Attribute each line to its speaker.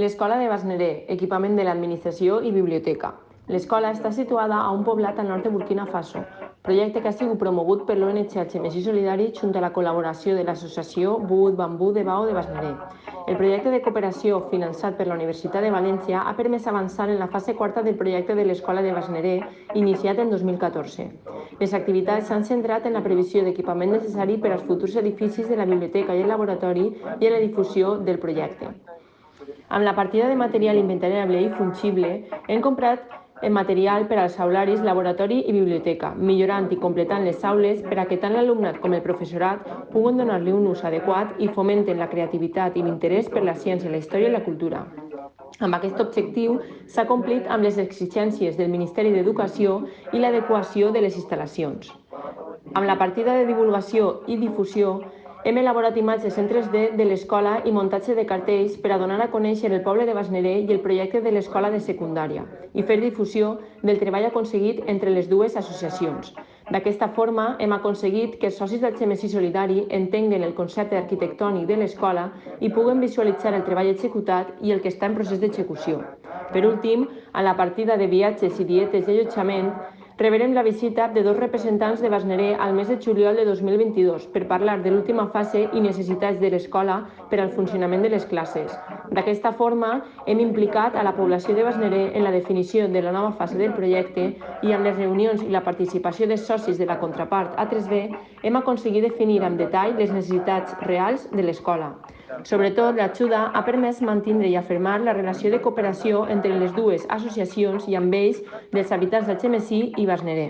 Speaker 1: L'Escola de Basneré, equipament de l'administració i biblioteca. L'escola està situada a un poblat al nord de Burkina Faso, projecte que ha sigut promogut per l'ONG Alchemesi Solidari junt a la col·laboració de l'associació Bud Bambú de Bao de Basneré. El projecte de cooperació finançat per la Universitat de València ha permès avançar en la fase quarta del projecte de l'Escola de Basneré, iniciat en 2014. Les activitats s'han centrat en la previsió d'equipament necessari per als futurs edificis de la biblioteca i el laboratori i en la difusió del projecte. Amb la partida de material inventariable i fungible, hem comprat material per als aularis, laboratori i biblioteca, millorant i completant les aules per a que tant l'alumnat com el professorat puguen donar-li un ús adequat i fomenten la creativitat i l'interès per la ciència, la història i la cultura. Amb aquest objectiu s'ha complit amb les exigències del Ministeri d'Educació i l'adequació de les instal·lacions. Amb la partida de divulgació i difusió, hem elaborat imatges en 3D de l'escola i muntatge de cartells per a donar a conèixer el poble de Basneré i el projecte de l'escola de secundària i fer difusió del treball aconseguit entre les dues associacions. D'aquesta forma, hem aconseguit que els socis d'Alchemesi Solidari entenguen el concepte arquitectònic de l'escola i puguen visualitzar el treball executat i el que està en procés d'execució. Per últim, a la partida de viatges i dietes i allotjament, rebrem la visita de 2 representants de Basneré al mes de juliol de 2022 per parlar de l'última fase i necessitats de l'escola per al funcionament de les classes. D'aquesta forma, hem implicat a la població de Basneré en la definició de la nova fase del projecte i amb les reunions i la participació de socis de la contrapart A3B hem aconseguit definir amb detall les necessitats reals de l'escola. Sobretot, l'ajuda ha permès mantenir i afirmar la relació de cooperació entre les dues associacions i amb ells dels habitants d'Alchemesi i Basneré.